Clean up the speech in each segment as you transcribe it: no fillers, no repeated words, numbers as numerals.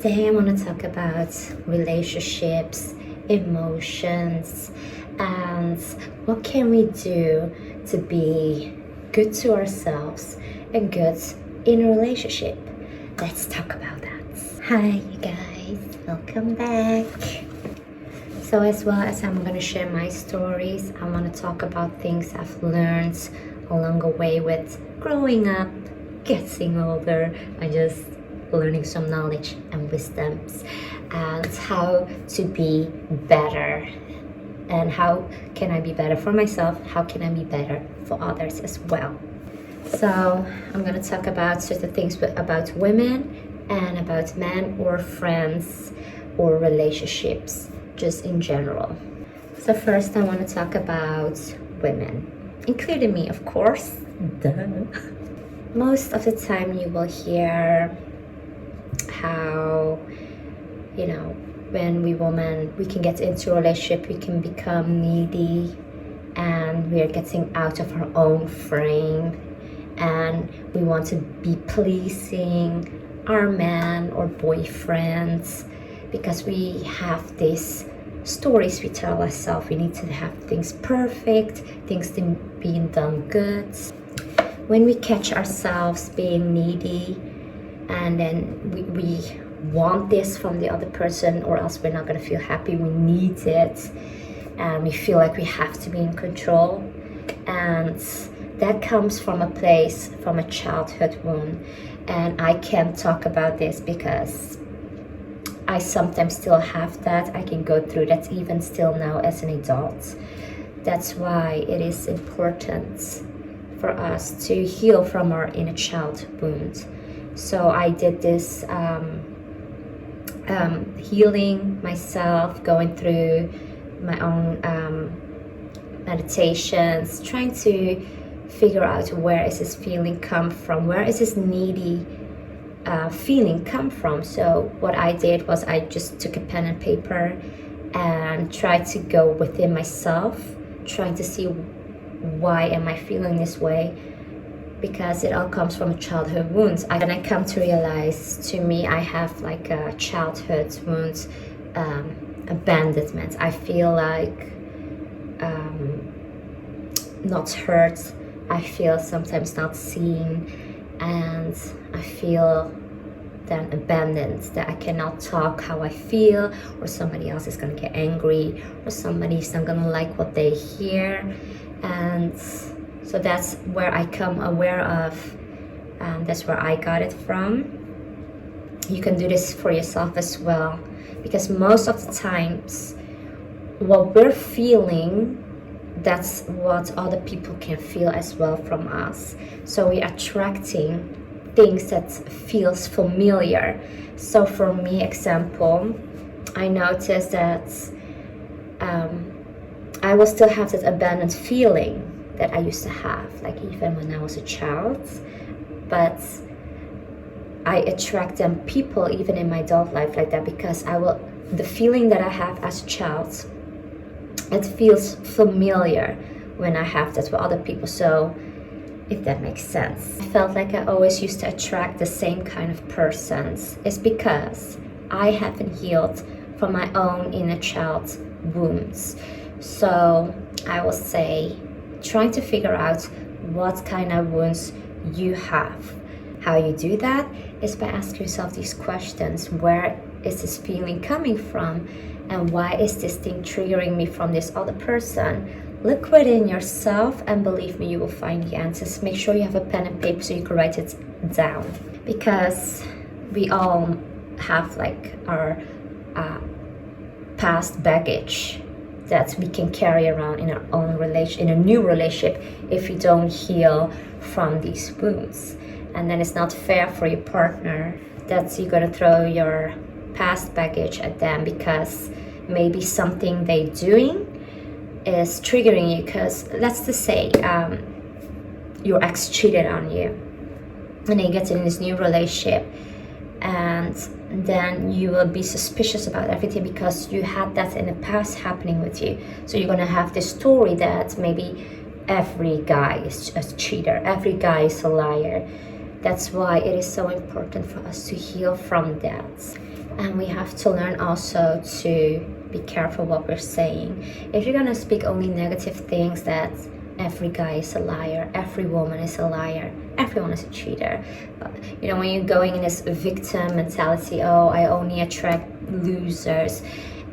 Today I want to talk about relationships, emotions, and what can we do to be good to ourselves and good in a relationship. Let's talk about that. Hi you guys, welcome back. So as well as I'm going to share my stories, I want to talk about things I've learned along the way with growing up, getting older, and just learning some knowledge and wisdoms and how to be better, and how can I be better for myself, how can I be better for others as well. So I'm going to talk about certain things about women and about men or friends or relationships just in general. So first I want to talk about women, including me, of course. Duh. Most of the time you will hear how, when we women, we can get into a relationship, we can become needy and we are getting out of our own frame and we want to be pleasing our man or boyfriends because we have these stories we tell ourselves. We need to have things perfect, things being done good. When we catch ourselves being needy and then we want this from the other person or else we're not going to feel happy, we need it, and we feel like we have to be in control, and that comes from a place, from a childhood wound. And I can talk about this because I sometimes still have that. I can go through that even still now as an adult. That's why it is important for us to heal from our inner child wound. So I did this healing myself, going through my own meditations, trying to figure out where is this feeling come from, where is this needy feeling come from. So what I did was I just took a pen and paper and tried to go within myself, trying to see why am I feeling this way, because it all comes from childhood wounds. And I come to realize, to me, I have like a childhood wounds, abandonment. I feel like not heard. I feel sometimes not seen, and I feel then abandoned, that I cannot talk how I feel, or somebody else is gonna get angry, or somebody's not gonna like what they hear. And so that's where I come aware of, that's where I got it from. You can do this for yourself as well, because most of the times what we're feeling, that's what other people can feel as well from us. So we're attracting things that feels familiar. So for me, example, I noticed that I will still have that abandoned feeling that I used to have, like even when I was a child, but I attract them people even in my adult life like that, because the feeling that I have as a child, it feels familiar when I have that with other people. So if that makes sense, I felt like I always used to attract the same kind of persons. It's because I haven't healed from my own inner child wounds. So I will say, trying to figure out what kind of wounds you have. How you do that is by asking yourself these questions. Where is this feeling coming from? And why is this thing triggering me from this other person? Look within yourself, and believe me, you will find the answers. Make sure you have a pen and paper so you can write it down, because we all have like our past baggage that we can carry around in our own relation, in a new relationship, if you don't heal from these wounds. And then it's not fair for your partner that you're gonna throw your past baggage at them, because maybe something they doing is triggering you. Because let's just say your ex cheated on you, and then you get in this new relationship, and then you will be suspicious about everything because you had that in the past happening with you. So you're gonna have this story that maybe every guy is a cheater, every guy is a liar. That's why it is so important for us to heal from that. And we have to learn also to be careful what we're saying. If you're gonna speak only negative things, that every guy is a liar, every woman is a liar, everyone is a cheater. But, when you're going in this victim mentality, oh, I only attract losers,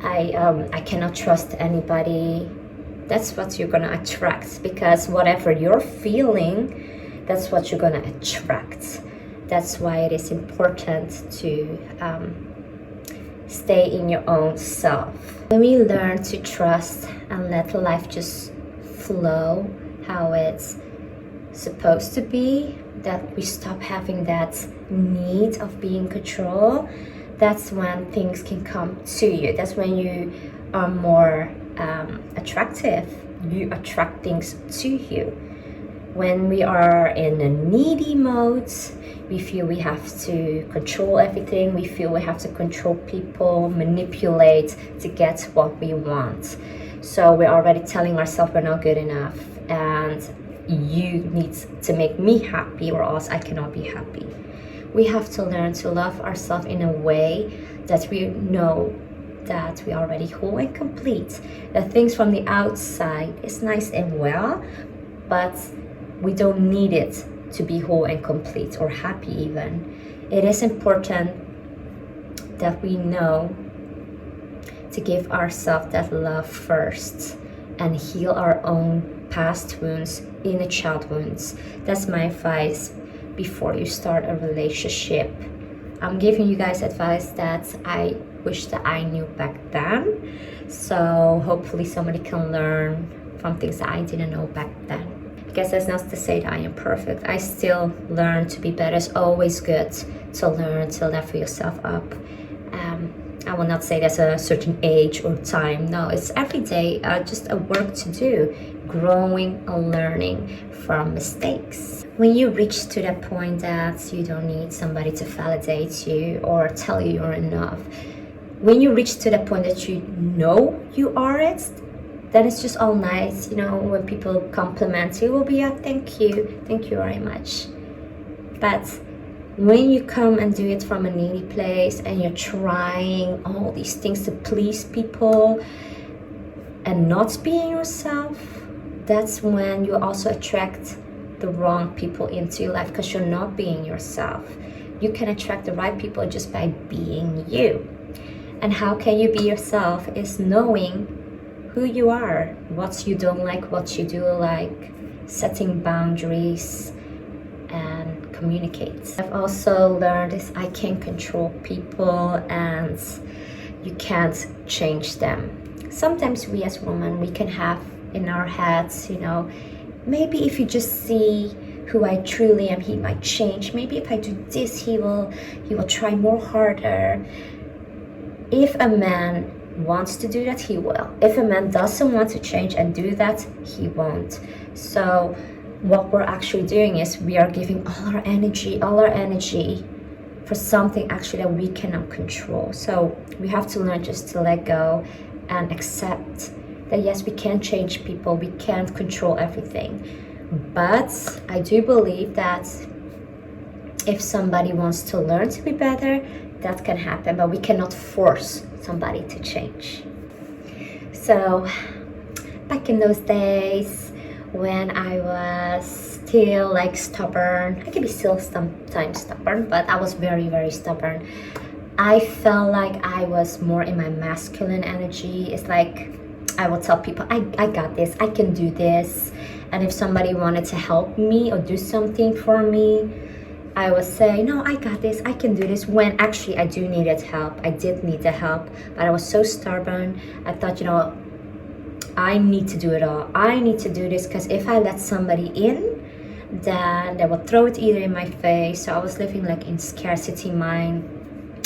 I cannot trust anybody, that's what you're gonna attract, because whatever you're feeling, that's what you're gonna attract. That's why it is important to stay in your own self. When we learn to trust and let life just flow how it's supposed to be, that we stop having that need of being in control, that's when things can come to you. That's when you are more attractive. You attract things to you. When we are in a needy mode, we feel we have to control everything. We feel we have to control people, manipulate to get what we want. So we're already telling ourselves we're not good enough, and you need to make me happy or else I cannot be happy. We have to learn to love ourselves in a way that we know that we are already whole and complete. The things from the outside is nice and well, but we don't need it to be whole and complete or happy even. It is important that we know to give ourselves that love first and heal our own past wounds, inner child wounds. That's my advice before you start a relationship. I'm giving you guys advice that I wish that I knew back then. So hopefully somebody can learn from things that I didn't know back then. I guess that's not to say that I am perfect. I still learn to be better. It's always good to learn to level yourself up. I will not say there's a certain age or time. No, it's every day just a work to do, growing and learning from mistakes. When you reach to that point that you don't need somebody to validate you or tell you you're enough, when you reach to that point that you know you are it, then it's just all nice. When people compliment you, will be thank you very much. But when you come and do it from a needy place and you're trying all these things to please people and not being yourself, that's when you also attract the wrong people into your life, because you're not being yourself. You can attract the right people just by being you. And how can you be yourself is knowing who you are, what you don't like, what you do like, setting boundaries, and communicate. I've also learned is I can control people and you can't change them. Sometimes we as women, we can have in our heads, maybe if you just see who I truly am, he might change. Maybe if I do this, he will try more harder. If a man wants to do that, he will. If a man doesn't want to change and do that, he won't. So what we're actually doing is we are giving all our energy for something actually that we cannot control. So we have to learn just to let go and accept that yes, we can change people, we can't control everything. But I do believe that if somebody wants to learn to be better, that can happen, but we cannot force somebody to change. So back in those days when I was still stubborn, I can be still sometimes stubborn, but I was very, very stubborn. I felt like I was more in my masculine energy. It's like I will tell people, I got this, I can do this. And if somebody wanted to help me or do something for me, I would say, no, I got this, I can do this, when actually I do needed help. I did need the help, but I was so stubborn. I thought, I need to do it all. I need to do this, because if I let somebody in, then they will throw it either in my face. So I was living in scarcity mind.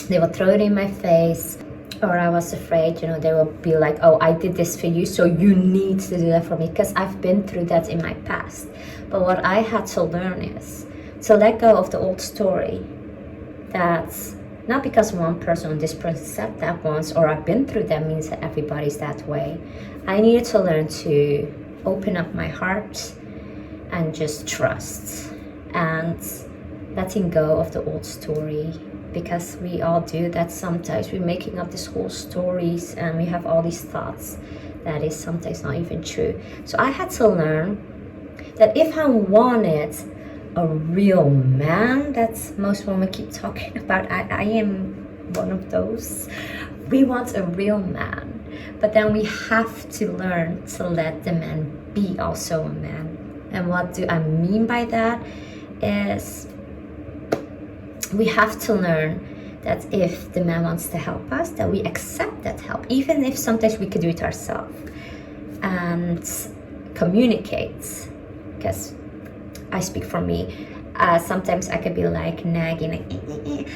They will throw it in my face. Or I was afraid, they will be like, oh, I did this for you, so you need to do that for me, because I've been through that in my past. But what I had to learn is to let go of the old story. That's not because one person or this person said that once, or I've been through that, means that everybody's that way. I needed to learn to open up my heart and just trust, and letting go of the old story because we all do that sometimes. We're making up these whole stories and we have all these thoughts that is sometimes not even true. So I had to learn that if I wanted a real man, that's most women keep talking about, I am one of those. We want a real man, but then we have to learn to let the man be also a man. And what do I mean by that is we have to learn that if the man wants to help us, that we accept that help, even if sometimes we could do it ourselves, and communicate. Because I speak for me, sometimes I could be like nagging, like,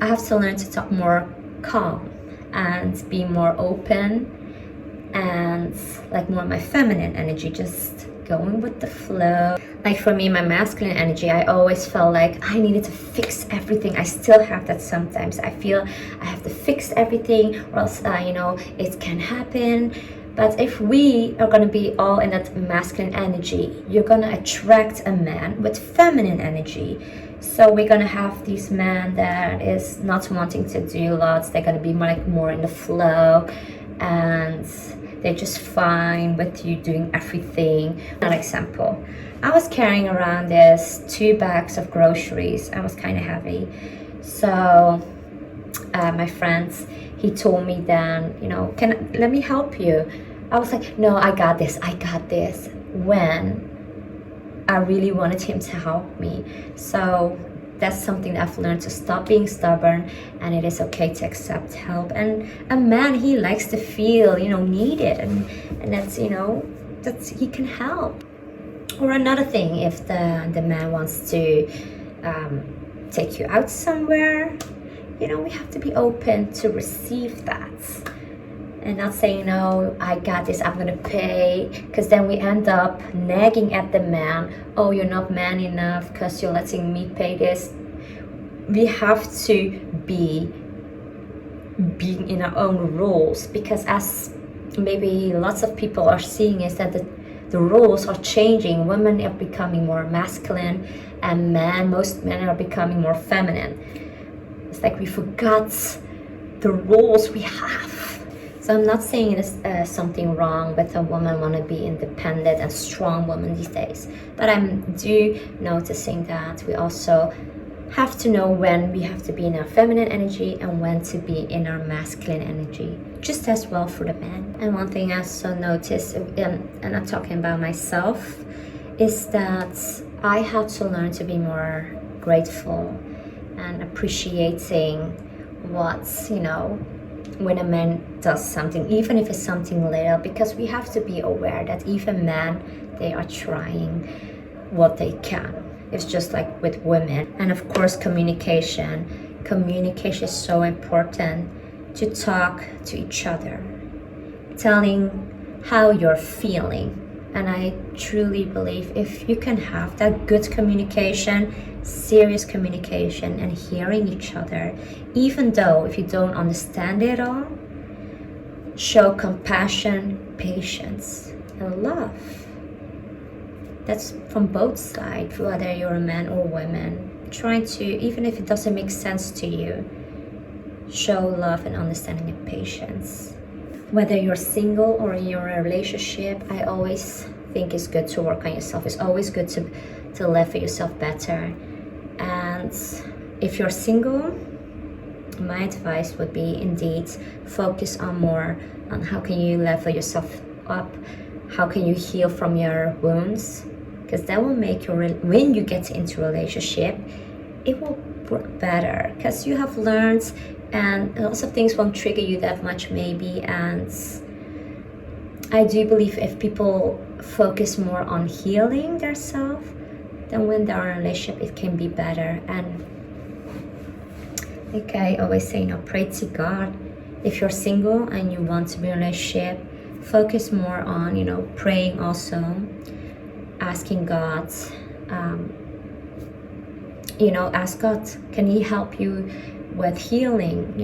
I have to learn to talk more calm and be more open and like more my feminine energy, just going with the flow. Like for me, my masculine energy, I always felt like I needed to fix everything. I still have that sometimes. I feel I have to fix everything or else, it can happen. But if we are going to be all in that masculine energy, you're going to attract a man with feminine energy. So we're going to have these men that is not wanting to do lots. They're going to be more in the flow, and they're just fine with you doing everything. An example, I was carrying around this 2 bags of groceries. I was kind of heavy. So my friends, he told me then, let me help you? I was like, no, I got this. When I really wanted him to help me. So that's something that I've learned, to stop being stubborn, and it is okay to accept help. And a man, he likes to feel, needed, and that's, that's he can help. Or another thing, if the man wants to take you out somewhere, we have to be open to receive that. And not saying, no, I got this, I'm gonna pay, because then we end up nagging at the man. Oh, you're not man enough because you're letting me pay this. We have to be being in our own rules, because as maybe lots of people are seeing is that the rules are changing. Women are becoming more masculine, and most men are becoming more feminine. It's like we forgot the rules we have. So I'm not saying there's something wrong with a woman want to be independent and strong woman these days, but I'm noticing that we also have to know when we have to be in our feminine energy and when to be in our masculine energy, just as well for the men. And one thing I also noticed, and I'm talking about myself, is that I had to learn to be more grateful and appreciating what's, when a man does something, even if it's something little, because we have to be aware that even men, they are trying what they can. It's just like with women. And of course, communication. Communication is so important, to talk to each other, telling how you're feeling. And I truly believe if you can have that good communication, serious communication, and hearing each other, even though if you don't understand it all, show compassion, patience, and love. That's from both sides, whether you're a man or woman. Trying to, even if it doesn't make sense to you, show love and understanding and patience. Whether you're single or you're in a relationship, I always think it's good to work on yourself. It's always good to live for yourself better. And if you're single, my advice would be indeed focus on on how can you level yourself up, how can you heal from your wounds, because that will make when you get into a relationship, it will work better, because you have learned, and lots of things won't trigger you that much maybe. And I do believe if people focus more on healing themselves, then when they're in a relationship, it can be better. And like I always say, pray to God. If you're single and you want to be in a relationship, focus more on, praying also, asking God, ask God, can He help you with healing?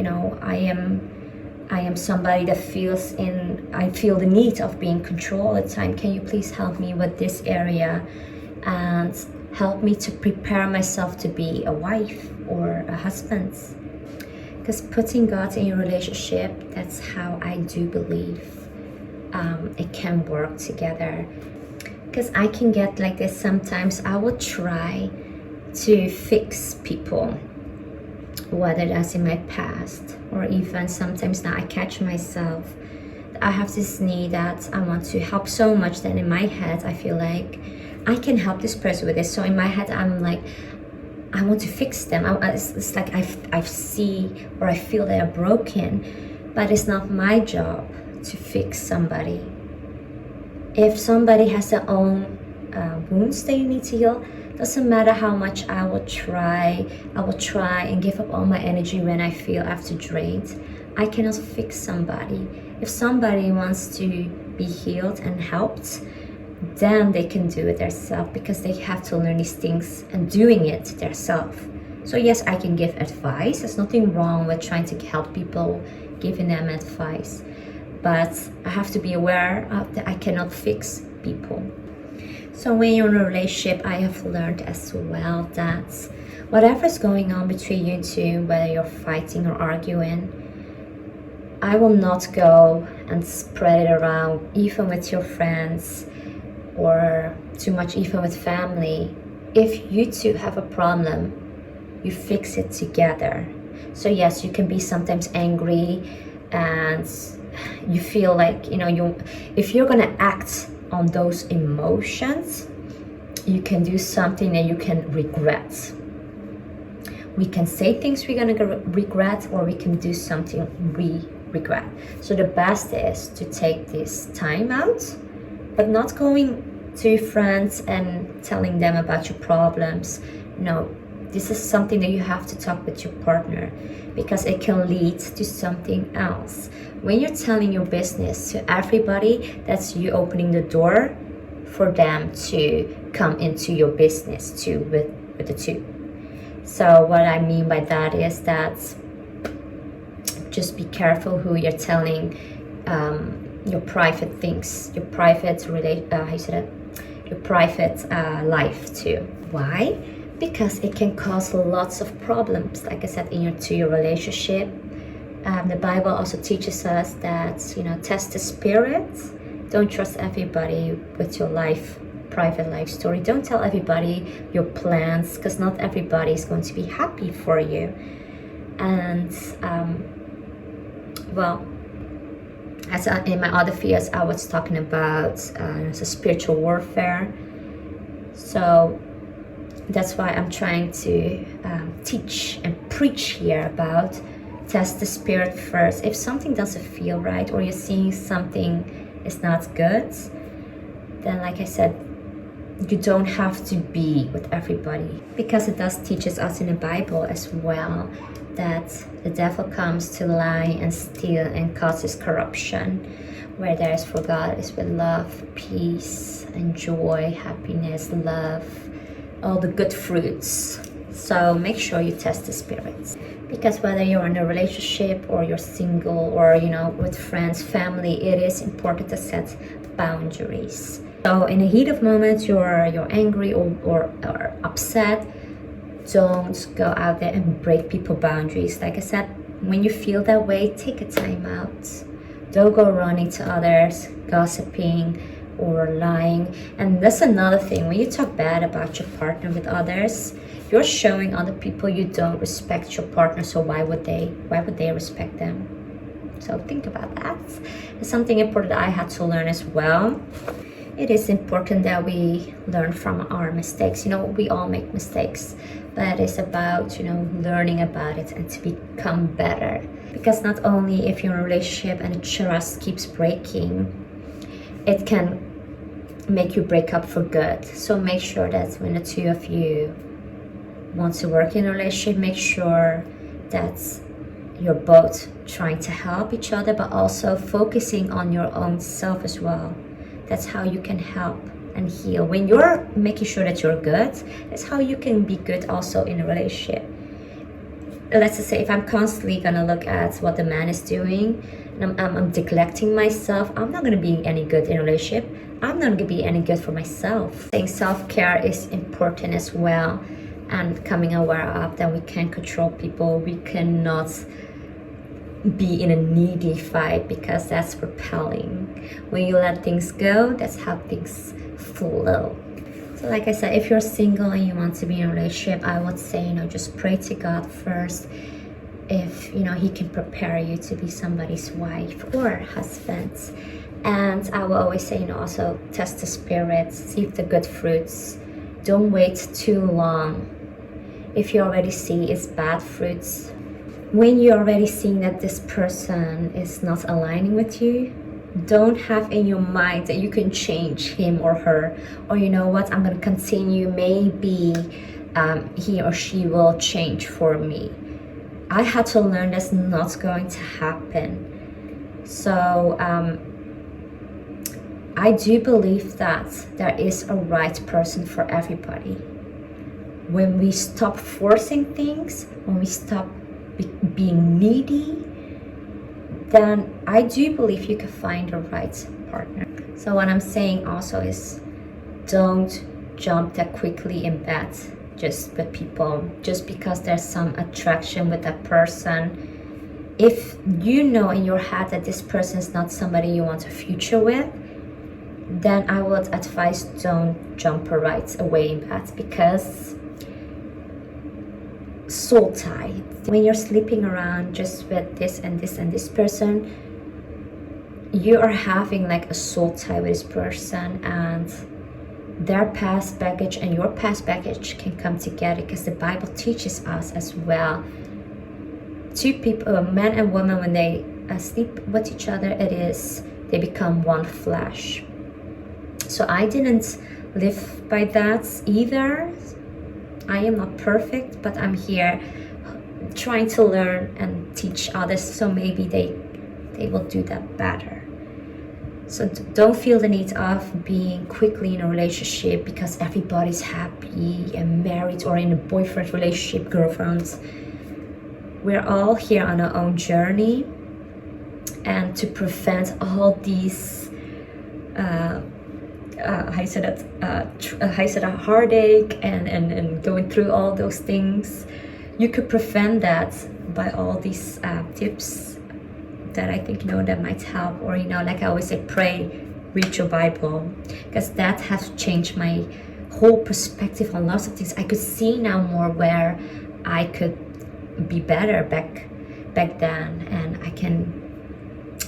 I am somebody that I feel the need of being controlled all the time. Can you please help me with this area and help me to prepare myself to be a wife? or husbands. Because putting God in your relationship, that's how I do believe it can work together. Because I can get like this sometimes. I will try to fix people, whether that's in my past or even sometimes now I catch myself. I have this need that I want to help so much that in my head I feel like I can help this person with this. So in my head I'm like, I want to fix them. It's like I see or I feel they are broken, but it's not my job to fix somebody. If somebody has their own wounds they need to heal, doesn't matter how much I will try and give up all my energy when I feel after drained. I cannot fix somebody. If somebody wants to be healed and helped, then they can do it themselves, because they have to learn these things and doing it themselves. So yes, I can give advice. There's nothing wrong with trying to help people, giving them advice. But I have to be aware that I cannot fix people. So when you're in a relationship, I have learned as well that whatever's going on between you two, whether you're fighting or arguing, I will not go and spread it around, even with your friends, or too much even with family. If you two have a problem, you fix it together. So yes, you can be sometimes angry and you feel like, if you're gonna act on those emotions, you can do something that you can regret. We can say things we're gonna regret, or we can do something we regret. So the best is to take this time out, but not going to your friends and telling them about your problems. No, this is something that you have to talk with your partner, because it can lead to something else. When you're telling your business to everybody, that's you opening the door for them to come into your business too, with the two. So what I mean by that is that just be careful who you're telling your private things, your private life to. Why? Because it can cause lots of problems, like I said, to your relationship. The Bible also teaches us that, test the spirit. Don't trust everybody with your private life story. Don't tell everybody your plans, because not everybody is going to be happy for you. And as in my other videos, I was talking about spiritual warfare. So that's why I'm trying to teach and preach here about test the spirit first. If something doesn't feel right, or you're seeing something is not good, then like I said, you don't have to be with everybody, because it does teaches us in the Bible as well that the devil comes to lie and steal and causes corruption. Where there is for God is with love, peace, and joy, happiness, love, all the good fruits. So make sure you test the spirits, because whether you're in a relationship or you're single, or with friends, family, it is important to set boundaries. So in a heat of moments, you're angry or upset, don't go out there and break people's boundaries. Like I said, when you feel that way, take a time out. Don't go running to others, gossiping or lying. And that's another thing. When you talk bad about your partner with others, you're showing other people you don't respect your partner. So why would they respect them? So think about that. It's something important that I had to learn as well. It is important that we learn from our mistakes. We all make mistakes, but it's about, learning about it and to become better. Because not only if you're in a relationship and trust keeps breaking, it can make you break up for good. So make sure that when the two of you want to work in a relationship, make sure that you're both trying to help each other, but also focusing on your own self as well. That's how you can help and heal. When you're making sure that you're good, that's how you can be good also in a relationship. Let's just say if I'm constantly gonna look at what the man is doing and I'm neglecting myself, I'm not gonna be any good in a relationship. I'm not gonna be any good for myself. I think self-care is important as well. and coming aware of that we can't control people. We cannot be in a needy fight, because that's repelling. When you let things go, that's how things flow. So like I said, if you're single and you want to be in a relationship, I would say, just pray to God first, if he can prepare you to be somebody's wife or husband. And I will always say, also test the spirits, see if the good fruits. Don't wait too long. If you already see it's bad fruits, when you're already seeing that this person is not aligning with you, don't have in your mind that you can change him or her, or you know what, I'm going to continue, maybe he or she will change for me. I had to learn that's not going to happen. So I do believe that there is a right person for everybody. When we stop forcing things, when we stop being needy, then I do believe you can find a right partner. So what I'm saying also is, don't jump that quickly in bed just with people, just because there's some attraction with that person. If you know in your head that this person is not somebody you want a future with, then I would advise, don't jump right away in bed, because soul tie. When you're sleeping around just with this and this and this person, you are having like a soul tie with this person, and their past baggage and your past baggage can come together, because the Bible teaches us as well. Two people, a man and woman, when they sleep with each other, they become one flesh. So I didn't live by that either. I am not perfect, but I'm here trying to learn and teach others, so maybe they will do that better. So don't feel the need of being quickly in a relationship because everybody's happy and married, or in a boyfriend relationship, girlfriends. We're all here on our own journey, and to prevent all these heartache and going through all those things, you could prevent that by all these tips that I think that might help. Or like I always say, pray, read your Bible, because that has changed my whole perspective on lots of things. I could see now more where I could be better back then, and I can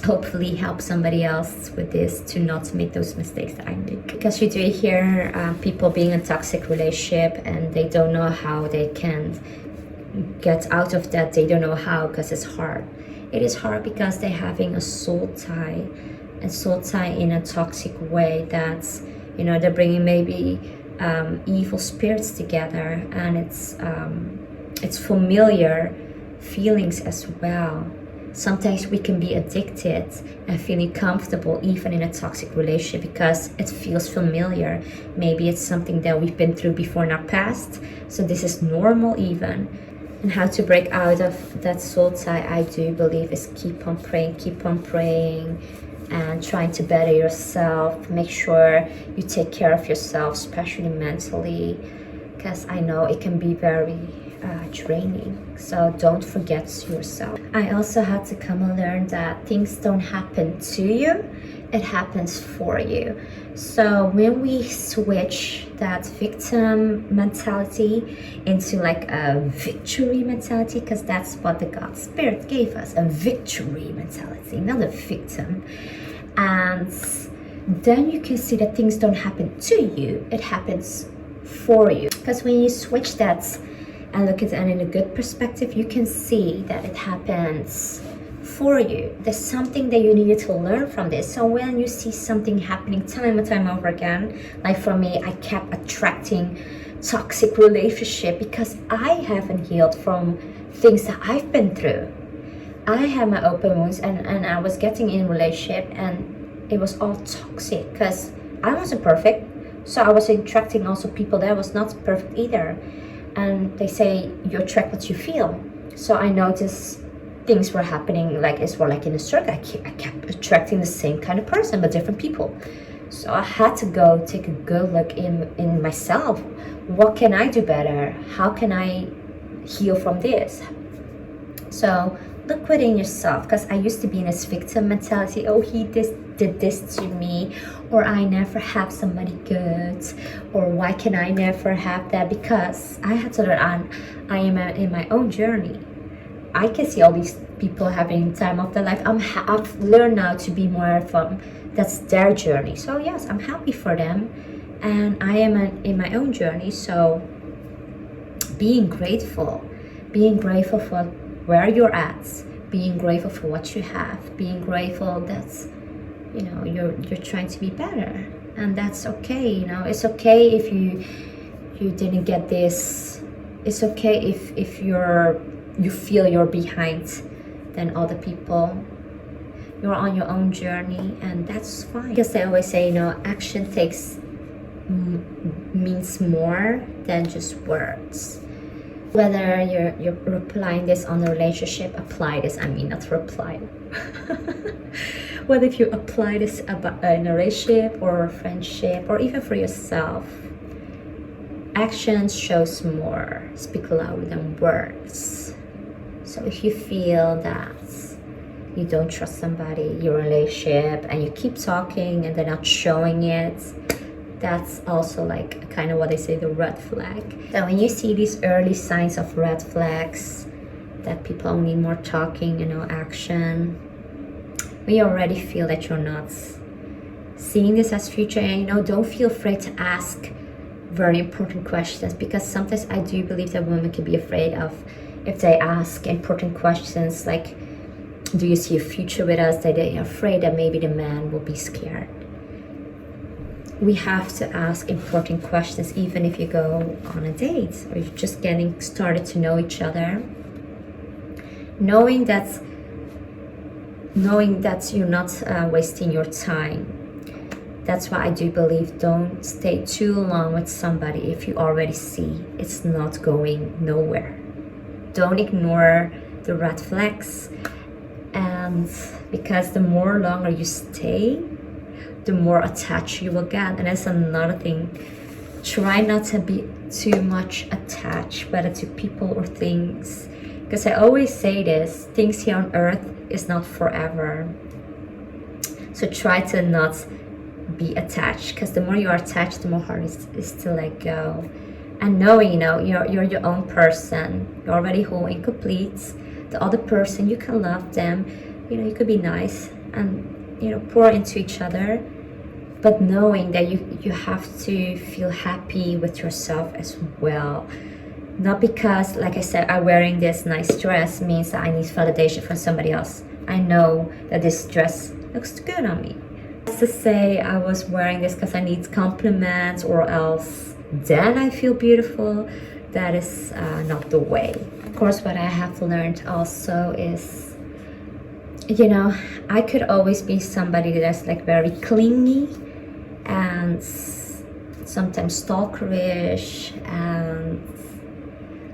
hopefully help somebody else with this to not make those mistakes that I make. Because you do hear people being in a toxic relationship and they don't know how they can get out of that. They don't know how, because it's hard. It is hard because they're having a soul tie in a toxic way, that's they're bringing maybe evil spirits together, and it's familiar feelings as well. Sometimes we can be addicted and feeling comfortable even in a toxic relationship because it feels familiar. Maybe it's something that we've been through before in our past, so this is normal even. And how to break out of that soul tie, I do believe, is keep on praying and trying to better yourself. Make sure you take care of yourself, especially mentally, because I know it can be very draining. So don't forget yourself. I also had to come and learn that things don't happen to you, it happens for you. So when we switch that victim mentality into like a victory mentality, because that's what the God Spirit gave us, a victory mentality, not a victim. And then you can see that things don't happen to you, it happens for you. Because when you switch that and look at it in a good perspective, you can see that it happens for you. There's something that you needed to learn from this. So when you see something happening time and time over again, like for me, I kept attracting toxic relationship because I haven't healed from things that I've been through. I had my open wounds, and I was getting in a relationship and it was all toxic because I wasn't perfect. So I was attracting also people that was not perfect either. And they say you attract what you feel. So I noticed things were happening like it's more like in a circle. I kept attracting the same kind of person but different people. So I had to go take a good look in myself. what can I do better? How can I heal from this? So look within yourself, because I used to be in this victim mentality. Oh, he did this to me, or I never have somebody good, or why can I never have that? Because I had to learn I am in my own journey. I can see all these people having time of their life. I've learned now to be more from, that's their journey. So yes, I'm happy for them, and I am in my own journey. So being grateful for where you're at, being grateful for what you have, being grateful that, you know, you're trying to be better, and that's okay. You know, it's okay if you didn't get this. It's okay if you feel you're behind than other people. You're on your own journey, and that's fine. Because I always say, you know, action means more than just words. Whether you're replying this on a relationship, apply this. I mean, not reply. Whether if you apply this about in a relationship or a friendship, or even for yourself, actions shows more, speak louder than words. So if you feel that you don't trust somebody, your relationship, and you keep talking and they're not showing it, that's also like kind of what they say, the red flag. So when you see these early signs of red flags, that people only more talking and no action, when you already feel that you're not seeing this as future, and you know, don't feel afraid to ask very important questions, because sometimes I do believe that women can be afraid of, if they ask important questions like, do you see a future with us, that they're afraid that maybe the man will be scared. We have to ask important questions, even if you go on a date or you're just getting started to know each other. Knowing that you're not wasting your time. That's why I do believe, don't stay too long with somebody if you already see it's not going nowhere. Don't ignore the red flags, and because the more longer you stay, the more attached you will get. And that's another thing, try not to be too much attached, whether to people or things, because I always say this, things here on earth is not forever. So try to not be attached, because the more you are attached, the more hard it is to let go. And knowing, you know, you're your own person, you're already whole and complete. The other person, you can love them, you know, you could be nice and, you know, pour into each other, but knowing that you have to feel happy with yourself as well. Not because, like I said, I'm wearing this nice dress means that I need validation from somebody else. I know that this dress looks good on me. To say I was wearing this because I need compliments, or else then I feel beautiful, that is not the way. Of course, what I have learned also is, you know, I could always be somebody that's like very clingy and sometimes stalkerish and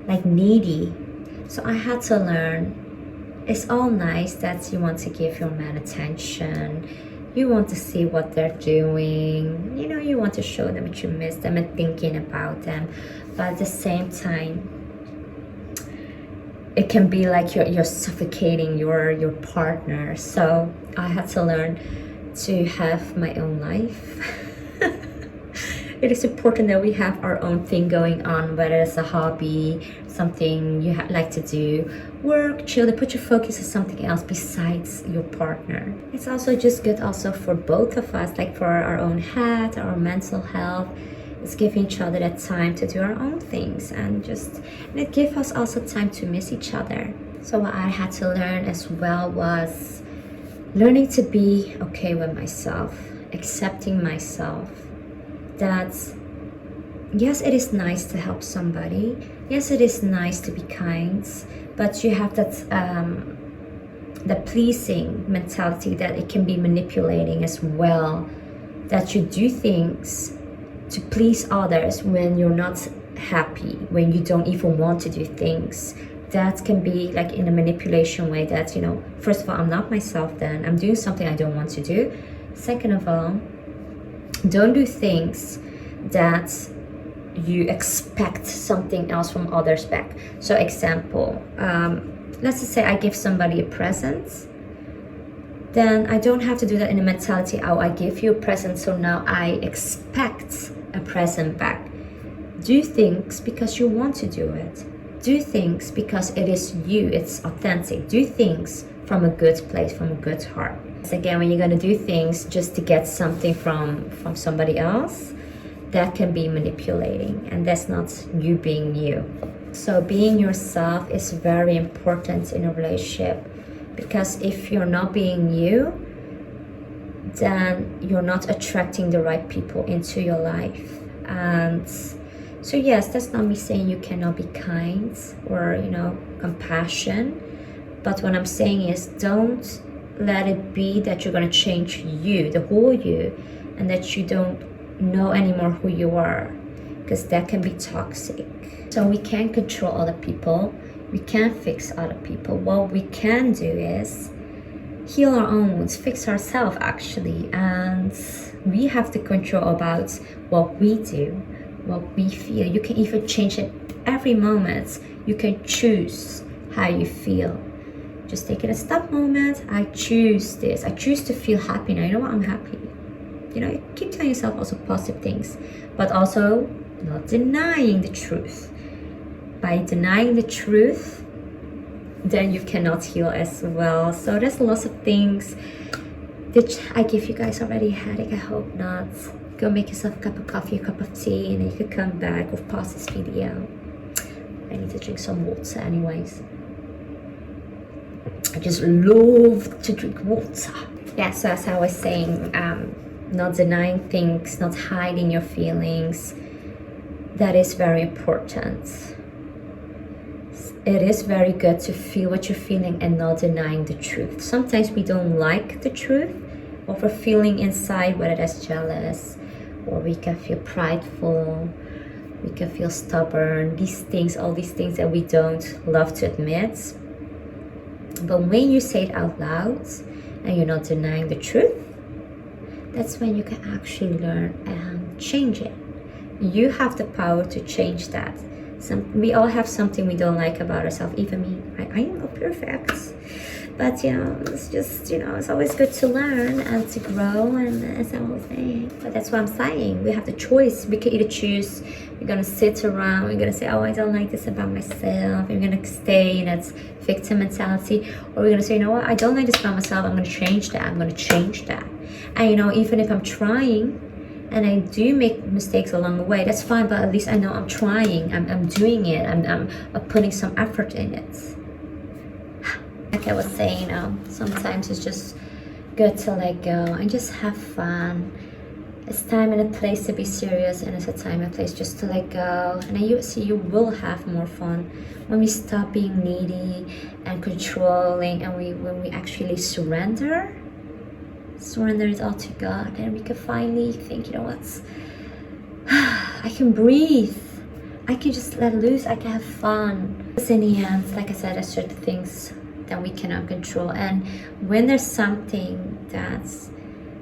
like needy. So I had to learn, it's all nice that you want to give your man attention, you want to see what they're doing, you know, you want to show them that you miss them and thinking about them, but at the same time it can be like you're suffocating your partner. So I had to learn to have my own life. It is important that we have our own thing going on, whether it's a hobby, something you like to do, work, chill, to put your focus on something else besides your partner. It's also just good also for both of us, like for our own health, our mental health. It's giving each other that time to do our own things, and it gives us also time to miss each other. So what I had to learn as well was learning to be okay with myself, accepting myself. That yes, it is nice to help somebody, yes, it is nice to be kind, but you have that pleasing mentality, that it can be manipulating as well, that you do things to please others when you're not happy, when you don't even want to do things. That can be like in a manipulation way, that, you know, first of all, I'm not myself, then I'm doing something I don't want to do. Second of all, don't do things that you expect something else from others back. So example, let's just say I give somebody a present, then I don't have to do that in the mentality, oh, I give you a present, so now I expect a present back. Do things because you want to do it. Do things because it is you, it's authentic. Do things from a good place, from a good heart. Again, when you're gonna do things just to get something from somebody else, that can be manipulating, and that's not you being you. So being yourself is very important in a relationship, because if you're not being you, then you're not attracting the right people into your life. And so yes, that's not me saying you cannot be kind or, you know, compassion, but what I'm saying is, don't let it be that you're going to change you, the whole you, and that you don't know anymore who you are, because that can be toxic. So we can't control other people, we can't fix other people. What we can do is heal our own wounds, fix ourselves actually, and we have the control about what we do, what we feel. You can even change it every moment. You can choose how you feel. Just take it a stop moment. I choose this. I choose to feel happy now. You know what? I'm happy. You know, keep telling yourself also positive things, but also not denying the truth. By denying the truth, then you cannot heal as well. So there's lots of things. Did I give you guys already a headache? I hope not. Go make yourself a cup of coffee, a cup of tea, and then you can come back or pause this video. I need to drink some water anyways. I just love to drink water. Yeah, so as I was saying, not denying things, not hiding your feelings, that is very important. It is very good to feel what you're feeling and not denying the truth. Sometimes we don't like the truth, or we're feeling inside, whether that's jealous, or we can feel prideful, we can feel stubborn, these things, all these things that we don't love to admit. But when you say it out loud and you're not denying the truth, that's when you can actually learn and change it. You have the power to change that. We all have something we don't like about ourselves, even me. I am not perfect. But, you know, it's just, you know, it's always good to learn and to grow, and as I was saying. But that's what I'm saying. We have the choice. We can either choose, we're going to sit around, we're going to say, oh, I don't like this about myself. We're going to stay in that victim mentality. Or we're going to say, you know what, I don't like this about myself. I'm going to change that. I'm going to change that. And, you know, even if I'm trying, and I do make mistakes along the way, that's fine, but at least I know I'm trying, I'm doing it, I'm putting some effort in it. Like I was saying, sometimes it's just good to let go and just have fun. It's time and a place to be serious, and it's a time and a place just to let go. And then you will have more fun when we stop being needy and controlling, and when we actually surrender it all to God, and we can finally think, you know what, I can breathe, I can just let loose, I can have fun. Because in the end, like I said, there's certain things that we cannot control, and when there's something that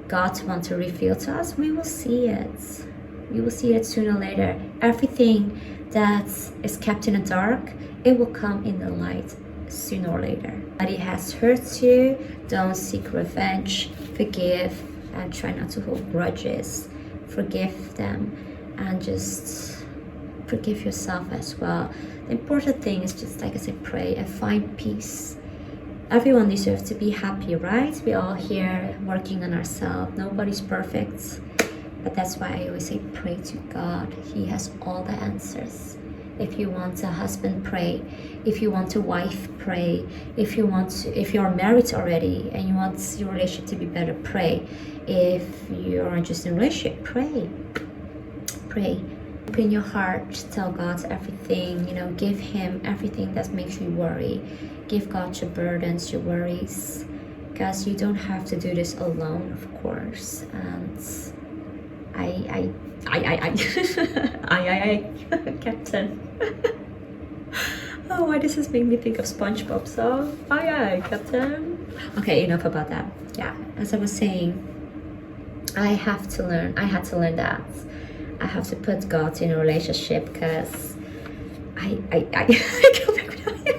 God wants to reveal to us, we will see it. We will see it sooner or later. Everything that is kept in the dark, it will come in the light sooner or later. Somebody has hurt you, don't seek revenge. Forgive and try not to hold grudges. Forgive them and just forgive yourself as well. The important thing is just, like I said, pray and find peace. Everyone deserves to be happy, right? We're all here working on ourselves. Nobody's perfect. But that's why I always say pray to God. He has all the answers. If you want a husband, pray. If you want a wife, pray. If you're married already and you want your relationship to be better, pray. If you're just in a relationship, pray. Pray. Open your heart, tell God everything, you know, give Him everything that makes you worry. Give God your burdens, your worries, because you don't have to do this alone, of course. And I Captain. Oh, why does this make me think of SpongeBob? So, Captain. Okay, enough about that. Yeah, as I was saying, I had to learn that. I have to put God in a relationship because I can't make without him.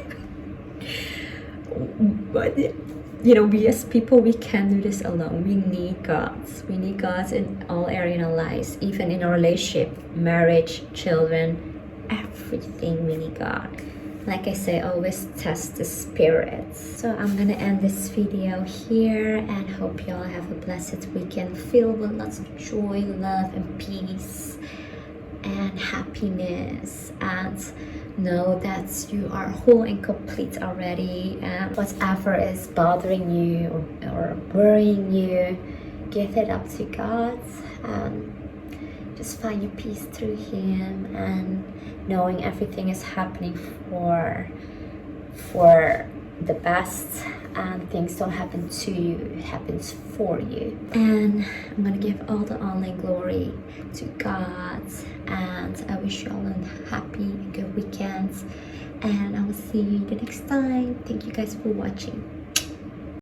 But you know, we as people, we can't do this alone. We need God. We need God in all areas in our lives, even in a relationship, marriage, children, everything. We need God. Like I say, always test the spirits. So I'm gonna end this video here and hope y'all have a blessed weekend filled with lots of joy, love, and peace and happiness, and know that you are whole and complete already, and whatever is bothering you or worrying you, give it up to God and just find your peace through him, and knowing everything is happening for the best, and things don't happen to you, it happens for you. And I'm gonna give all the honor and glory to God, and I wish you all a happy and good weekend, and I will see you the next time. Thank you guys for watching.